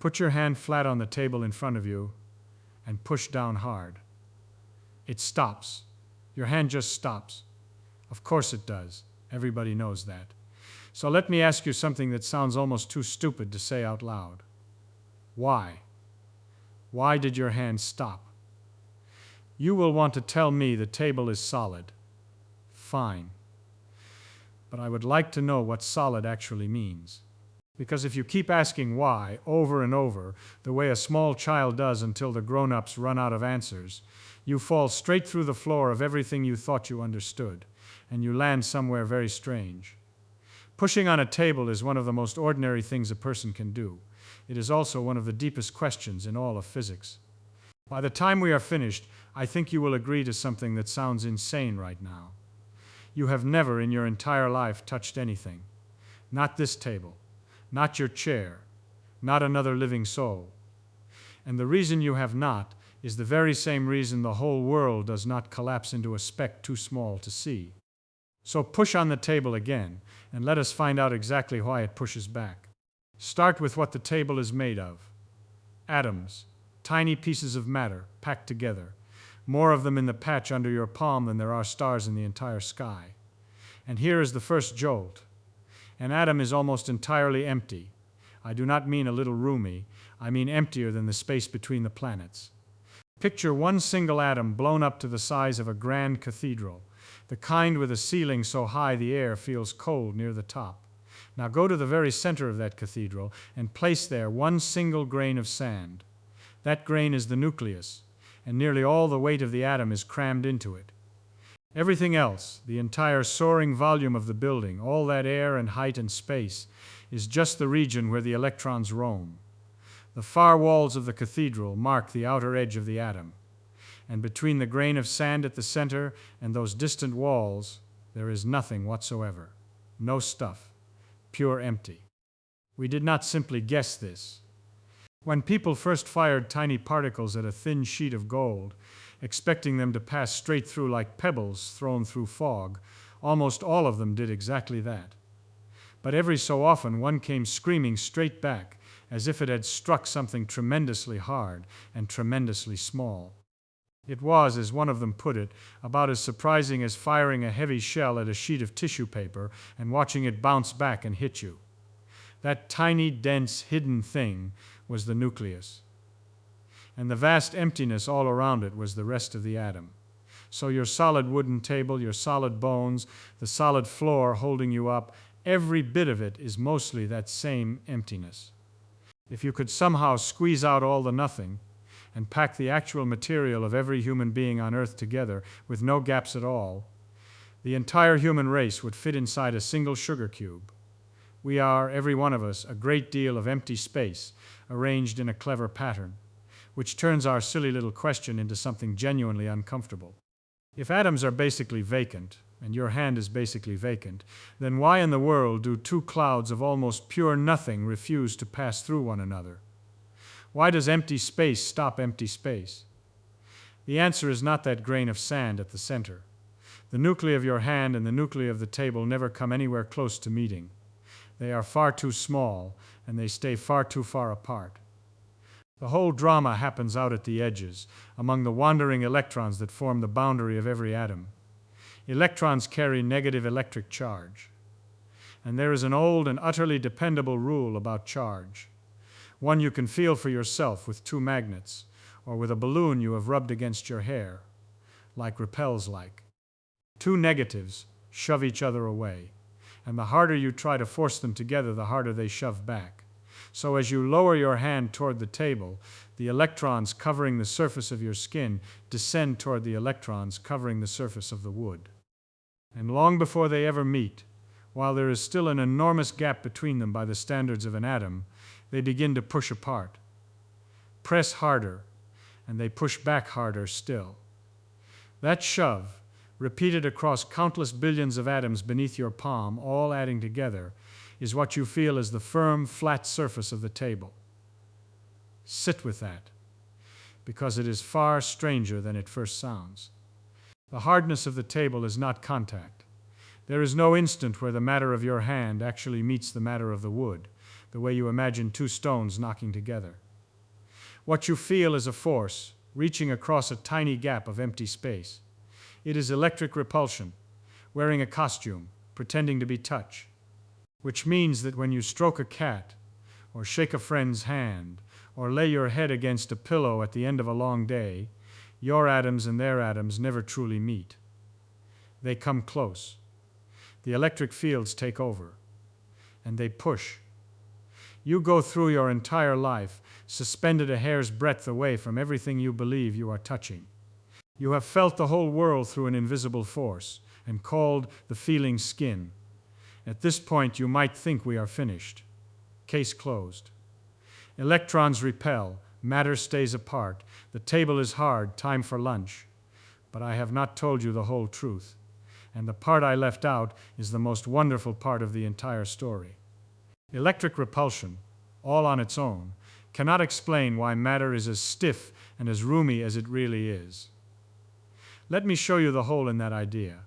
Put your hand flat on the table in front of you and push down hard. It stops. Your hand just stops. Of course it does. Everybody knows that. So let me ask you something that sounds almost too stupid to say out loud. Why? Why did your hand stop? You will want to tell me the table is solid. Fine. But I would like to know what solid actually means. Because if you keep asking why over and over, the way a small child does until the grown-ups run out of answers, you fall straight through the floor of everything you thought you understood, and you land somewhere very strange. Pushing on a table is one of the most ordinary things a person can do. It is also one of the deepest questions in all of physics. By the time we are finished, I think you will agree to something that sounds insane right now. You have never in your entire life touched anything. Not this table, not your chair, not another living soul. And the reason you have not is the very same reason the whole world does not collapse into a speck too small to see. So push on the table again, and let us find out exactly why it pushes back. Start with what the table is made of. Atoms, tiny pieces of matter packed together, more of them in the patch under your palm than there are stars in the entire sky. And here is the first jolt. An atom is almost entirely empty. I do not mean a little roomy, I mean emptier than the space between the planets. Picture one single atom blown up to the size of a grand cathedral, the kind with a ceiling so high the air feels cold near the top. Now go to the very center of that cathedral and place there one single grain of sand. That grain is the nucleus, and nearly all the weight of the atom is crammed into it. Everything else, the entire soaring volume of the building, all that air and height and space, is just the region where the electrons roam. The far walls of the cathedral mark the outer edge of the atom, and between the grain of sand at the center and those distant walls, there is nothing whatsoever. No stuff. Pure empty. We did not simply guess this. When people first fired tiny particles at a thin sheet of gold, expecting them to pass straight through like pebbles thrown through fog, almost all of them did exactly that. But every so often one came screaming straight back, as if it had struck something tremendously hard and tremendously small. It was, as one of them put it, about as surprising as firing a heavy shell at a sheet of tissue paper and watching it bounce back and hit you. That tiny, dense, hidden thing was the nucleus. And the vast emptiness all around it was the rest of the atom. So your solid wooden table, your solid bones, the solid floor holding you up, every bit of it is mostly that same emptiness. If you could somehow squeeze out all the nothing and pack the actual material of every human being on Earth together with no gaps at all, the entire human race would fit inside a single sugar cube. We are, every one of us, a great deal of empty space arranged in a clever pattern, which turns our silly little question into something genuinely uncomfortable. If atoms are basically vacant, and your hand is basically vacant, then why in the world do two clouds of almost pure nothing refuse to pass through one another? Why does empty space stop empty space? The answer is not that grain of sand at the center. The nuclei of your hand and the nuclei of the table never come anywhere close to meeting. They are far too small, and they stay far too far apart. The whole drama happens out at the edges, among the wandering electrons that form the boundary of every atom. Electrons carry negative electric charge. And there is an old and utterly dependable rule about charge, one you can feel for yourself with two magnets, or with a balloon you have rubbed against your hair, like repels like. Two negatives shove each other away, and the harder you try to force them together, the harder they shove back. So as you lower your hand toward the table, the electrons covering the surface of your skin descend toward the electrons covering the surface of the wood. And long before they ever meet, while there is still an enormous gap between them by the standards of an atom, they begin to push apart. Press harder, and they push back harder still. That shove, repeated across countless billions of atoms beneath your palm, all adding together, is what you feel as the firm, flat surface of the table. Sit with that, because it is far stranger than it first sounds. The hardness of the table is not contact. There is no instant where the matter of your hand actually meets the matter of the wood, the way you imagine two stones knocking together. What you feel is a force reaching across a tiny gap of empty space. It is electric repulsion, wearing a costume, pretending to be touch, which means that when you stroke a cat, or shake a friend's hand, or lay your head against a pillow at the end of a long day, your atoms and their atoms never truly meet. They come close. The electric fields take over, and they push. You go through your entire life suspended a hair's breadth away from everything you believe you are touching. You have felt the whole world through an invisible force, and called the feeling skin. At this point, you might think we are finished. Case closed. Electrons repel, matter stays apart, the table is hard, time for lunch. But I have not told you the whole truth, and the part I left out is the most wonderful part of the entire story. Electric repulsion, all on its own, cannot explain why matter is as stiff and as roomy as it really is. Let me show you the hole in that idea.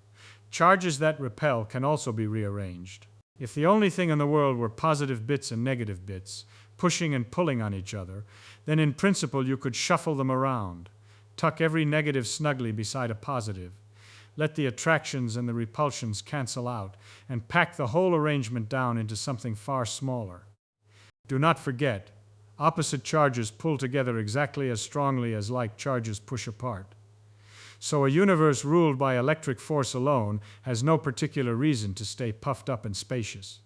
Charges that repel can also be rearranged. If the only thing in the world were positive bits and negative bits, pushing and pulling on each other, then in principle you could shuffle them around, tuck every negative snugly beside a positive, let the attractions and the repulsions cancel out, and pack the whole arrangement down into something far smaller. Do not forget, opposite charges pull together exactly as strongly as like charges push apart. So a universe ruled by electric force alone has no particular reason to stay puffed up and spacious.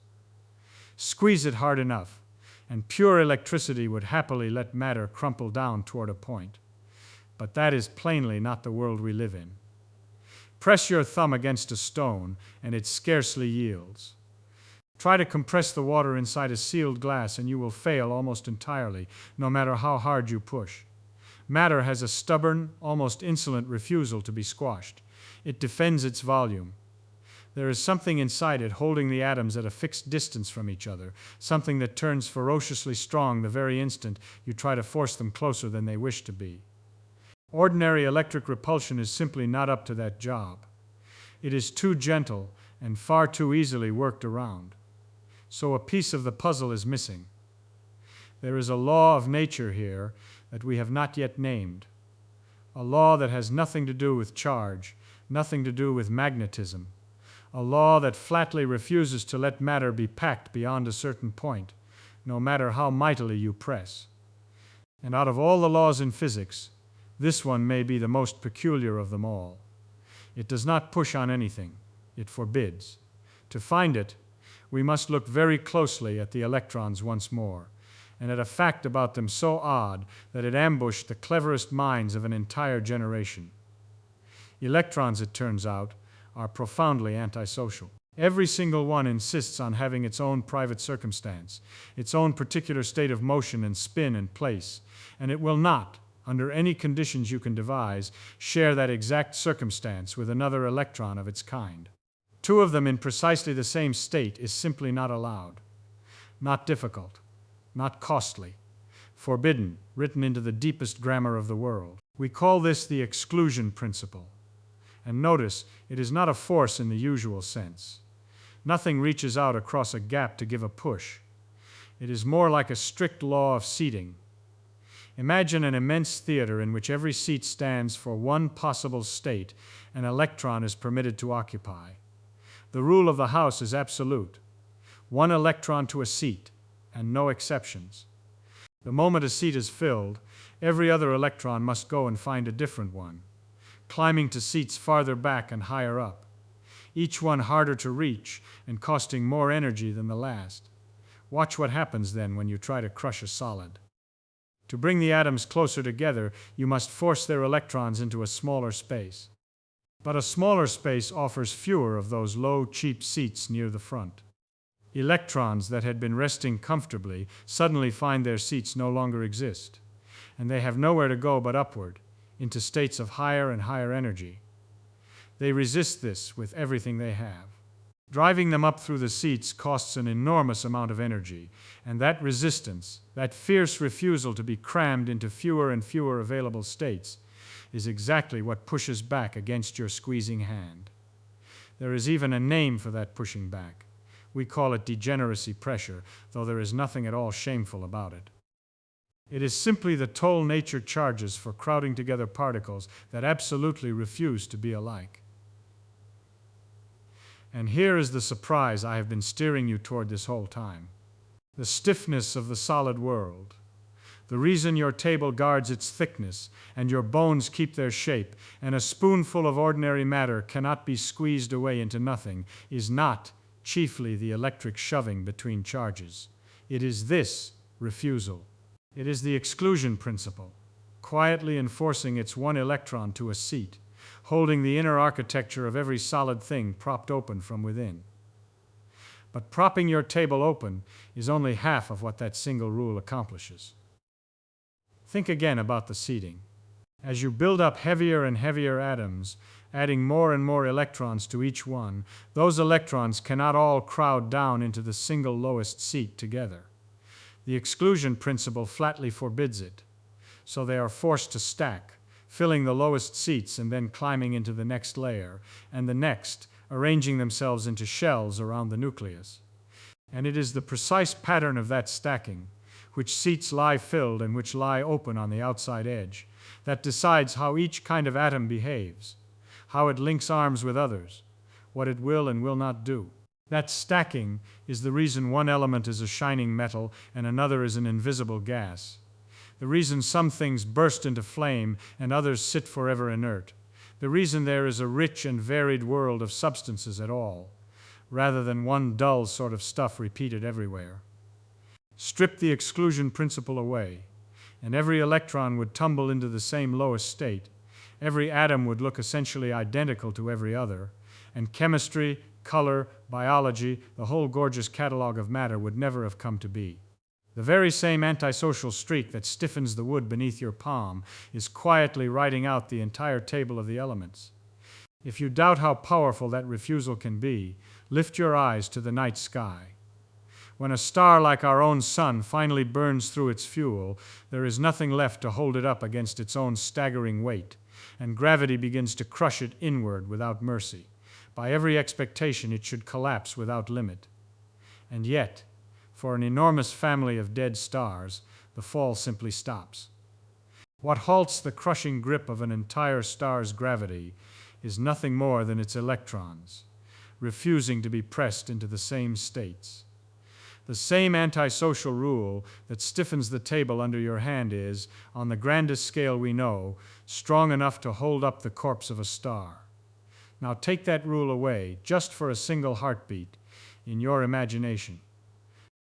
Squeeze it hard enough, and pure electricity would happily let matter crumple down toward a point. But that is plainly not the world we live in. Press your thumb against a stone, and it scarcely yields. Try to compress the water inside a sealed glass, and you will fail almost entirely, no matter how hard you push. Matter has a stubborn, almost insolent refusal to be squashed. It defends its volume. There is something inside it holding the atoms at a fixed distance from each other, something that turns ferociously strong the very instant you try to force them closer than they wish to be. Ordinary electric repulsion is simply not up to that job. It is too gentle and far too easily worked around. So a piece of the puzzle is missing. There is a law of nature here that we have not yet named, a law that has nothing to do with charge, nothing to do with magnetism, a law that flatly refuses to let matter be packed beyond a certain point, no matter how mightily you press. And out of all the laws in physics, this one may be the most peculiar of them all. It does not push on anything. It forbids. To find it, we must look very closely at the electrons once more, and at a fact about them so odd that it ambushed the cleverest minds of an entire generation. Electrons, it turns out, are profoundly antisocial. Every single one insists on having its own private circumstance, its own particular state of motion and spin and place, and it will not, under any conditions you can devise, share that exact circumstance with another electron of its kind. Two of them in precisely the same state is simply not allowed. Not difficult, not costly, forbidden, written into the deepest grammar of the world. We call this the exclusion principle. And notice, it is not a force in the usual sense. Nothing reaches out across a gap to give a push. It is more like a strict law of seating. Imagine an immense theater in which every seat stands for one possible state an electron is permitted to occupy. The rule of the house is absolute. One electron to a seat, and no exceptions. The moment a seat is filled, every other electron must go and find a different one, climbing to seats farther back and higher up, each one harder to reach and costing more energy than the last. Watch what happens then when you try to crush a solid. To bring the atoms closer together, you must force their electrons into a smaller space. But a smaller space offers fewer of those low, cheap seats near the front. Electrons that had been resting comfortably suddenly find their seats no longer exist, and they have nowhere to go but upward, into states of higher and higher energy. They resist this with everything they have. Driving them up through the seats costs an enormous amount of energy, and that resistance, that fierce refusal to be crammed into fewer and fewer available states, is exactly what pushes back against your squeezing hand. There is even a name for that pushing back. We call it degeneracy pressure, though there is nothing at all shameful about it. It is simply the toll nature charges for crowding together particles that absolutely refuse to be alike. And here is the surprise I have been steering you toward this whole time. The stiffness of the solid world. The reason your table guards its thickness, and your bones keep their shape, and a spoonful of ordinary matter cannot be squeezed away into nothing, is not chiefly the electric shoving between charges. It is this refusal. It is the exclusion principle, quietly enforcing its one electron to a seat, holding the inner architecture of every solid thing propped open from within. But propping your table open is only half of what that single rule accomplishes. Think again about the seating. As you build up heavier and heavier atoms, adding more and more electrons to each one, those electrons cannot all crowd down into the single lowest seat together. The exclusion principle flatly forbids it, so they are forced to stack, filling the lowest seats and then climbing into the next layer, and the next, arranging themselves into shells around the nucleus. And it is the precise pattern of that stacking, which seats lie filled and which lie open on the outside edge, that decides how each kind of atom behaves, how it links arms with others, what it will and will not do. That stacking is the reason one element is a shining metal and another is an invisible gas. The reason some things burst into flame and others sit forever inert. The reason there is a rich and varied world of substances at all, rather than one dull sort of stuff repeated everywhere. Strip the exclusion principle away, and every electron would tumble into the same lowest state. Every atom would look essentially identical to every other, and chemistry, color, biology, the whole gorgeous catalog of matter would never have come to be. The very same antisocial streak that stiffens the wood beneath your palm is quietly writing out the entire table of the elements. If you doubt how powerful that refusal can be, lift your eyes to the night sky. When a star like our own sun finally burns through its fuel, there is nothing left to hold it up against its own staggering weight, and gravity begins to crush it inward without mercy. By every expectation, it should collapse without limit. And yet, for an enormous family of dead stars, the fall simply stops. What halts the crushing grip of an entire star's gravity is nothing more than its electrons, refusing to be pressed into the same states. The same antisocial rule that stiffens the table under your hand is, on the grandest scale we know, strong enough to hold up the corpse of a star. Now take that rule away, just for a single heartbeat, in your imagination.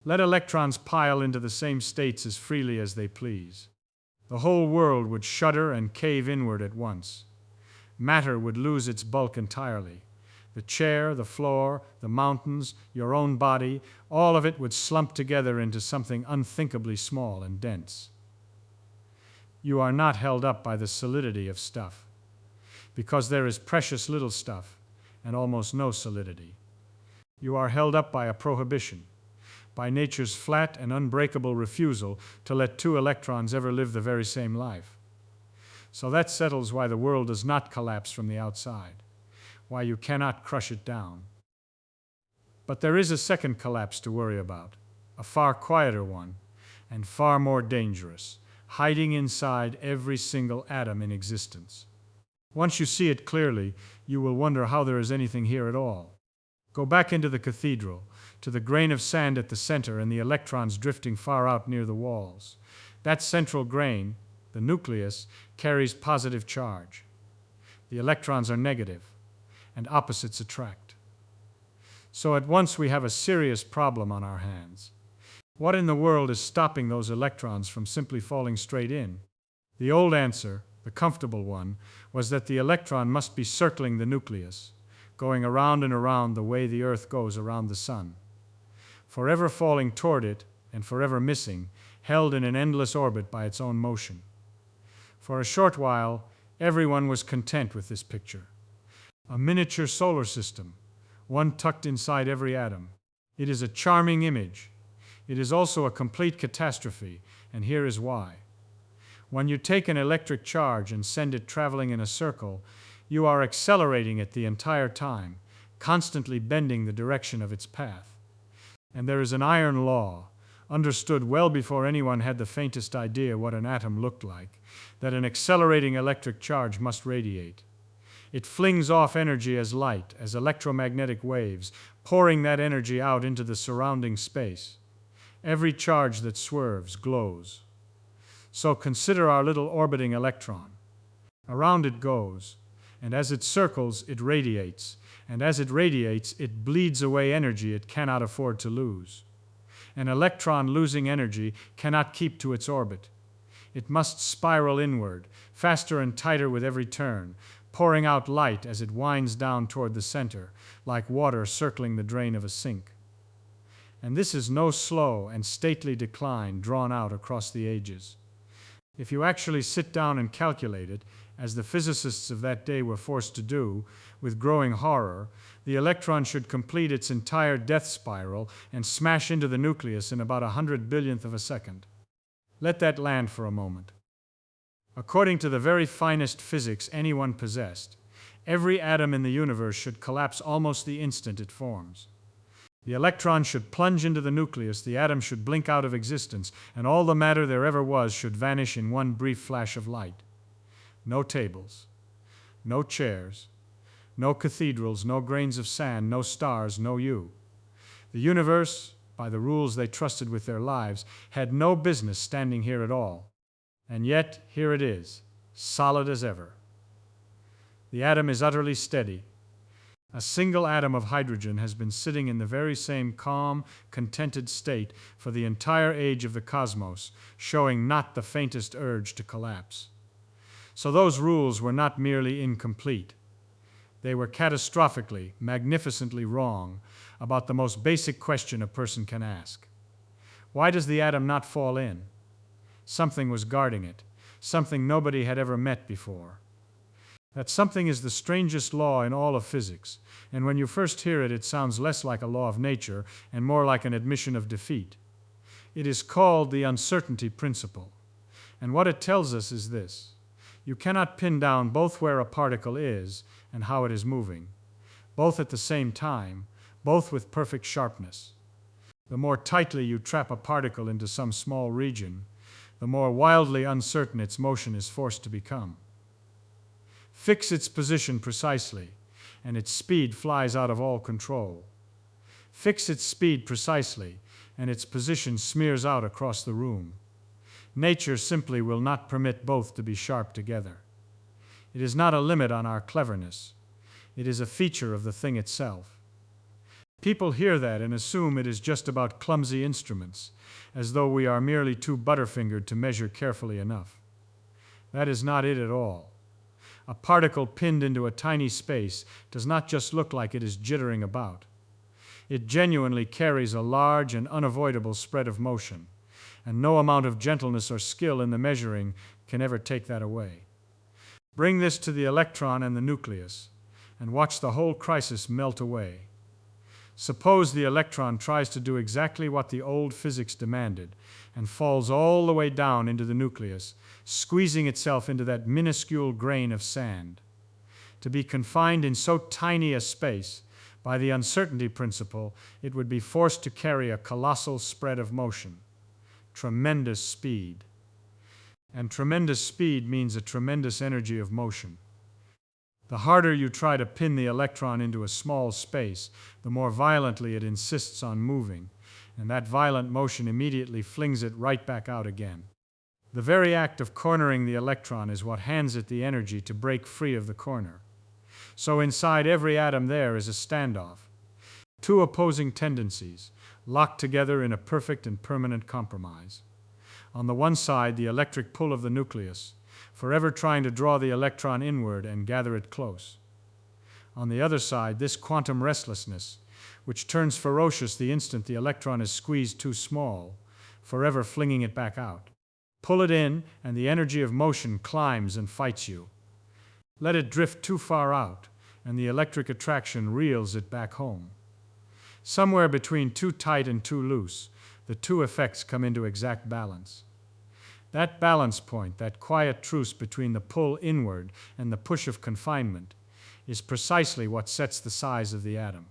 Let electrons pile into the same states as freely as they please. The whole world would shudder and cave inward at once. Matter would lose its bulk entirely. The chair, the floor, the mountains, your own body, all of it would slump together into something unthinkably small and dense. You are not held up by the solidity of stuff, because there is precious little stuff and almost no solidity. You are held up by a prohibition, by nature's flat and unbreakable refusal to let two electrons ever live the very same life. So that settles why the world does not collapse from the outside, why you cannot crush it down. But there is a second collapse to worry about, a far quieter one, and far more dangerous, hiding inside every single atom in existence. Once you see it clearly, you will wonder how there is anything here at all. Go back into the cathedral, to the grain of sand at the center and the electrons drifting far out near the walls. That central grain, the nucleus, carries positive charge. The electrons are negative, and opposites attract. So at once we have a serious problem on our hands. What in the world is stopping those electrons from simply falling straight in? The old answer, the comfortable one, was that the electron must be circling the nucleus, going around and around the way the Earth goes around the sun, forever falling toward it and forever missing, held in an endless orbit by its own motion. For a short while, everyone was content with this picture. A miniature solar system, one tucked inside every atom. It is a charming image. It is also a complete catastrophe, and here is why. When you take an electric charge and send it traveling in a circle, you are accelerating it the entire time, constantly bending the direction of its path. And there is an iron law, understood well before anyone had the faintest idea what an atom looked like, that an accelerating electric charge must radiate. It flings off energy as light, as electromagnetic waves, pouring that energy out into the surrounding space. Every charge that swerves glows. So consider our little orbiting electron. Around it goes, and as it circles, it radiates, and as it radiates, it bleeds away energy it cannot afford to lose. An electron losing energy cannot keep to its orbit. It must spiral inward, faster and tighter with every turn, pouring out light as it winds down toward the center, like water circling the drain of a sink. And this is no slow and stately decline drawn out across the ages. If you actually sit down and calculate it, as the physicists of that day were forced to do, with growing horror, the electron should complete its entire death spiral and smash into the nucleus in about 100 billionth of a second. Let that land for a moment. According to the very finest physics anyone possessed, every atom in the universe should collapse almost the instant it forms. The electron should plunge into the nucleus, the atom should blink out of existence, and all the matter there ever was should vanish in one brief flash of light. No tables, no chairs, no cathedrals, no grains of sand, no stars, no you. The universe, by the rules they trusted with their lives, had no business standing here at all. And yet, here it is, solid as ever. The atom is utterly steady. A single atom of hydrogen has been sitting in the very same calm, contented state for the entire age of the cosmos, showing not the faintest urge to collapse. So those rules were not merely incomplete. They were catastrophically, magnificently wrong about the most basic question a person can ask. Why does the atom not fall in? Something was guarding it, something nobody had ever met before. That something is the strangest law in all of physics, and when you first hear it, it sounds less like a law of nature and more like an admission of defeat. It is called the uncertainty principle, and what it tells us is this: you cannot pin down both where a particle is and how it is moving, both at the same time, both with perfect sharpness. The more tightly you trap a particle into some small region, the more wildly uncertain its motion is forced to become. Fix its position precisely, and its speed flies out of all control. Fix its speed precisely, and its position smears out across the room. Nature simply will not permit both to be sharp together. It is not a limit on our cleverness. It is a feature of the thing itself. People hear that and assume it is just about clumsy instruments, as though we are merely too butterfingered to measure carefully enough. That is not it at all. A particle pinned into a tiny space does not just look like it is jittering about. It genuinely carries a large and unavoidable spread of motion, and no amount of gentleness or skill in the measuring can ever take that away. Bring this to the electron and the nucleus, and watch the whole crisis melt away. Suppose the electron tries to do exactly what the old physics demanded and falls all the way down into the nucleus, squeezing itself into that minuscule grain of sand. To be confined in so tiny a space, by the uncertainty principle, it would be forced to carry a colossal spread of motion. Tremendous speed. And tremendous speed means a tremendous energy of motion. The harder you try to pin the electron into a small space, the more violently it insists on moving, and that violent motion immediately flings it right back out again. The very act of cornering the electron is what hands it the energy to break free of the corner. So inside every atom there is a standoff. Two opposing tendencies, locked together in a perfect and permanent compromise. On the one side, the electric pull of the nucleus, forever trying to draw the electron inward and gather it close. On the other side, this quantum restlessness, which turns ferocious the instant the electron is squeezed too small, forever flinging it back out. Pull it in, and the energy of motion climbs and fights you. Let it drift too far out, and the electric attraction reels it back home. Somewhere between too tight and too loose, the two effects come into exact balance. That balance point, that quiet truce between the pull inward and the push of confinement, is precisely what sets the size of the atom.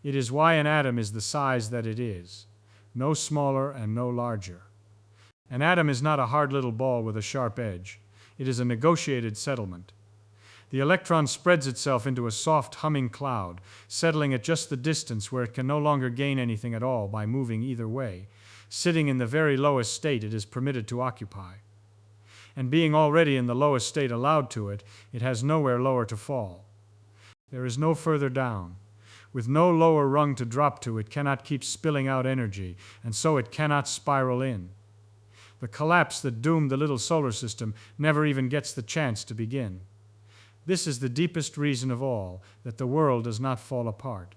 It is why an atom is the size that it is, no smaller and no larger. An atom is not a hard little ball with a sharp edge. It is a negotiated settlement. The electron spreads itself into a soft humming cloud, settling at just the distance where it can no longer gain anything at all by moving either way, sitting in the very lowest state it is permitted to occupy. And being already in the lowest state allowed to it, it has nowhere lower to fall. There is no further down. With no lower rung to drop to, it cannot keep spilling out energy, and so it cannot spiral in. The collapse that doomed the little solar system never even gets the chance to begin. This is the deepest reason of all, that the world does not fall apart.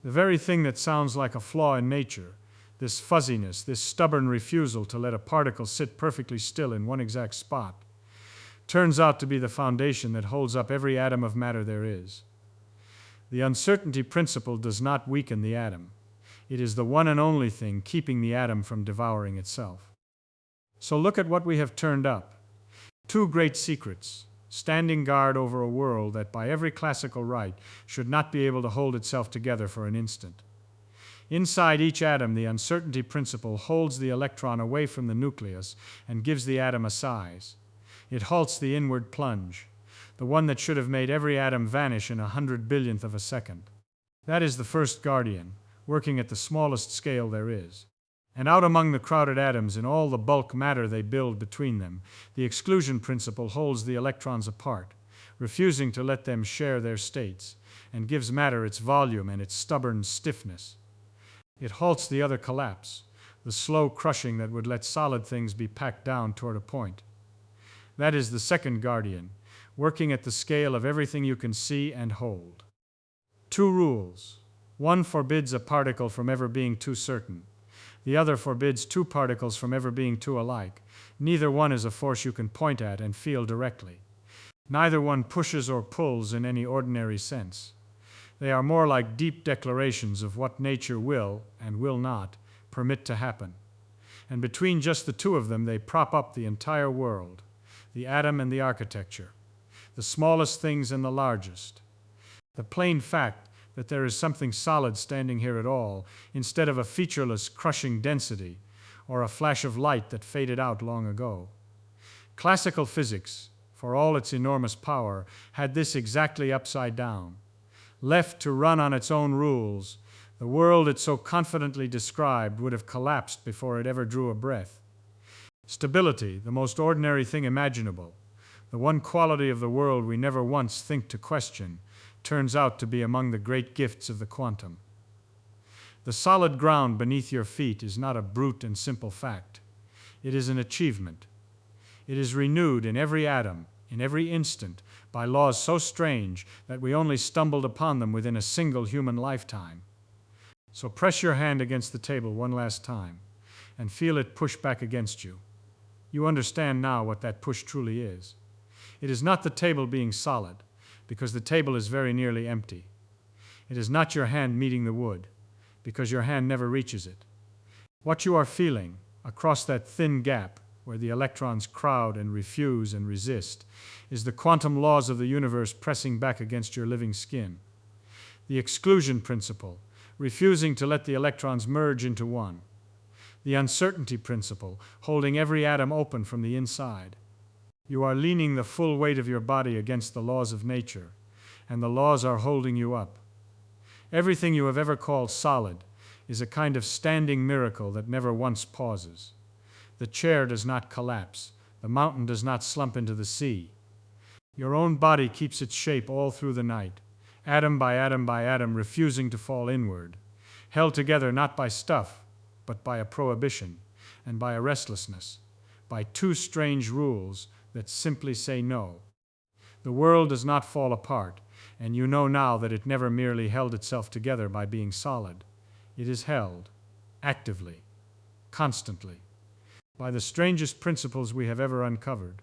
The very thing that sounds like a flaw in nature, this fuzziness, this stubborn refusal to let a particle sit perfectly still in one exact spot, turns out to be the foundation that holds up every atom of matter there is. The uncertainty principle does not weaken the atom. It is the one and only thing keeping the atom from devouring itself. So look at what we have turned up. Two great secrets, standing guard over a world that by every classical right should not be able to hold itself together for an instant. Inside each atom, the uncertainty principle holds the electron away from the nucleus and gives the atom a size. It halts the inward plunge, the one that should have made every atom vanish in 100 billionth of a second. That is the first guardian, working at the smallest scale there is. And out among the crowded atoms in all the bulk matter they build between them, the exclusion principle holds the electrons apart, refusing to let them share their states, and gives matter its volume and its stubborn stiffness. It halts the other collapse, the slow crushing that would let solid things be packed down toward a point. That is the second guardian, working at the scale of everything you can see and hold. Two rules. One forbids a particle from ever being too certain. The other forbids two particles from ever being too alike. Neither one is a force you can point at and feel directly. Neither one pushes or pulls in any ordinary sense. They are more like deep declarations of what nature will, and will not, permit to happen. And between just the two of them, they prop up the entire world, the atom and the architecture, the smallest things and the largest. The plain fact that there is something solid standing here at all, instead of a featureless, crushing density, or a flash of light that faded out long ago. Classical physics, for all its enormous power, had this exactly upside down. Left to run on its own rules, the world it so confidently described would have collapsed before it ever drew a breath. Stability, the most ordinary thing imaginable, the one quality of the world we never once think to question, turns out to be among the great gifts of the quantum. The solid ground beneath your feet is not a brute and simple fact. It is an achievement. It is renewed in every atom, in every instant, by laws so strange that we only stumbled upon them within a single human lifetime. So press your hand against the table one last time and feel it push back against you. You understand now what that push truly is. It is not the table being solid, because the table is very nearly empty. It is not your hand meeting the wood, because your hand never reaches it. What you are feeling across that thin gap where the electrons crowd and refuse and resist is the quantum laws of the universe pressing back against your living skin. The exclusion principle, refusing to let the electrons merge into one. The uncertainty principle, holding every atom open from the inside. You are leaning the full weight of your body against the laws of nature, and the laws are holding you up. Everything you have ever called solid is a kind of standing miracle that never once pauses. The chair does not collapse. The mountain does not slump into the sea. Your own body keeps its shape all through the night, atom by atom by atom, refusing to fall inward, held together not by stuff, but by a prohibition, and by a restlessness, by two strange rules that simply say no. The world does not fall apart, and you know now that it never merely held itself together by being solid. It is held, actively, constantly, by the strangest principles we have ever uncovered,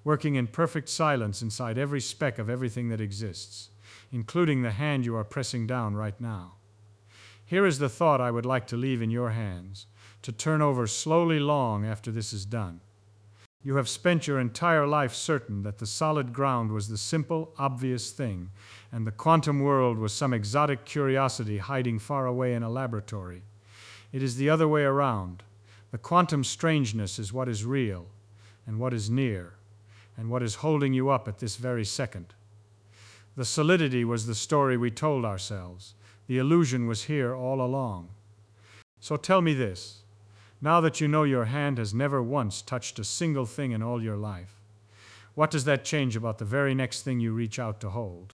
working in perfect silence inside every speck of everything that exists, including the hand you are pressing down right now. Here is the thought I would like to leave in your hands, to turn over slowly long after this is done. You have spent your entire life certain that the solid ground was the simple, obvious thing, and the quantum world was some exotic curiosity hiding far away in a laboratory. It is the other way around. The quantum strangeness is what is real, and what is near, and what is holding you up at this very second. The solidity was the story we told ourselves. The illusion was here all along. So tell me this. Now that you know your hand has never once touched a single thing in all your life, what does that change about the very next thing you reach out to hold?